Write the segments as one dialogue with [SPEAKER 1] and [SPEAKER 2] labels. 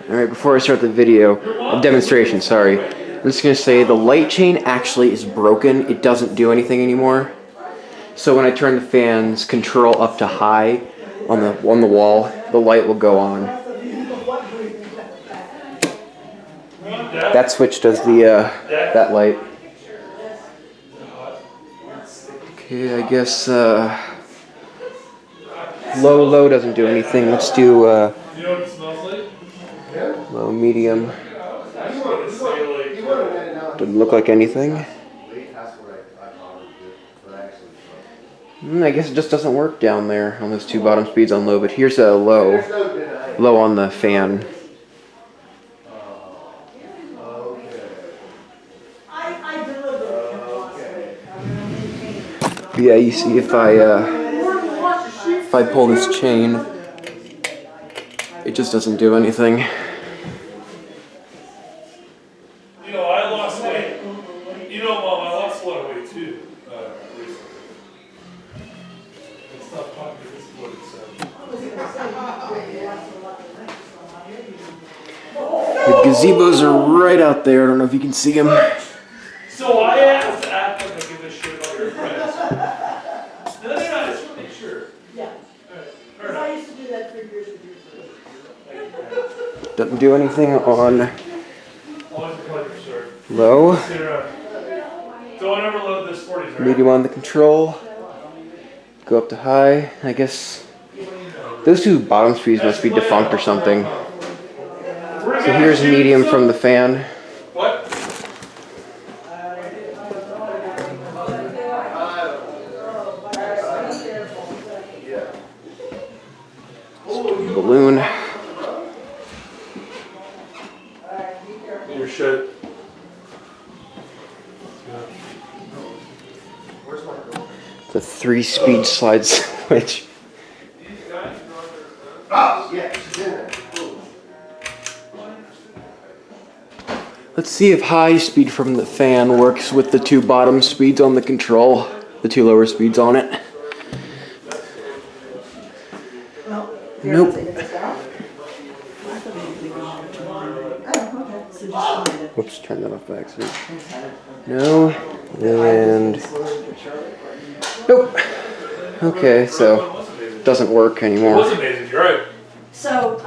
[SPEAKER 1] Alright, before I start the video, demonstration, sorry. I'm just going to say the light chain actually is broken. It doesn't do anything anymore. So when I turn the fan's control up to high on the wall, the light will go on. That switch does the that light. Okay, I guess low doesn't do anything. Let's do low, medium. Doesn't look like anything. I guess it just doesn't work down there on those two bottom speeds on low, but here's a low on the fan. But yeah, you see if I pull this chain, it just doesn't do anything.
[SPEAKER 2] You know, I lost weight. You know, Mom, I lost a lot of weight too recently. It's not popular. This is what it said.
[SPEAKER 1] The gazebos are right out there. I don't know if you can see them.
[SPEAKER 2] So I have to act like I give a shit about your friends. No, I just want to make sure.
[SPEAKER 3] Yeah. Because I used to do that for years and years.
[SPEAKER 1] Doesn't do anything on
[SPEAKER 2] Always a pleasure, sir.
[SPEAKER 1] low.
[SPEAKER 2] Don't ever load this 40s, right?
[SPEAKER 1] Medium on the control. Go up to high. I guess those two bottom speeds must be defunct or something. So here's medium from the fan.
[SPEAKER 2] What?
[SPEAKER 1] Balloon.
[SPEAKER 2] Your shit.
[SPEAKER 1] The 3-speed slide switch. Let's see if high speed from the fan works with the two bottom speeds on the control, the two lower speeds on it. Nope. Whoops, turn that off by accident. No, and nope. Okay, so it doesn't work
[SPEAKER 2] It
[SPEAKER 1] anymore.
[SPEAKER 2] was amazing, you're right.
[SPEAKER 3] So,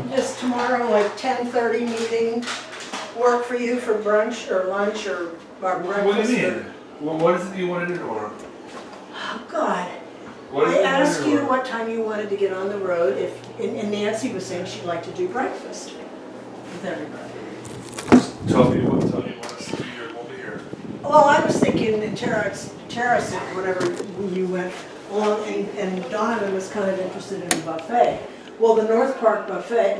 [SPEAKER 3] does tomorrow, like 10:30 meeting, work for you for brunch or lunch or breakfast?
[SPEAKER 2] What do you mean? Well, what is it you want to do tomorrow?
[SPEAKER 3] Oh, God.
[SPEAKER 2] What is it
[SPEAKER 3] I asked
[SPEAKER 2] want to
[SPEAKER 3] you
[SPEAKER 2] do
[SPEAKER 3] what time you wanted to get on the road, and Nancy was saying she'd like to do breakfast with everybody.
[SPEAKER 2] Tell me what time you want to see here. We'll be here.
[SPEAKER 3] Well, I was thinking in Terrace, whatever you went along, and Donovan was kind of interested in a buffet. Well, the North Park buffet,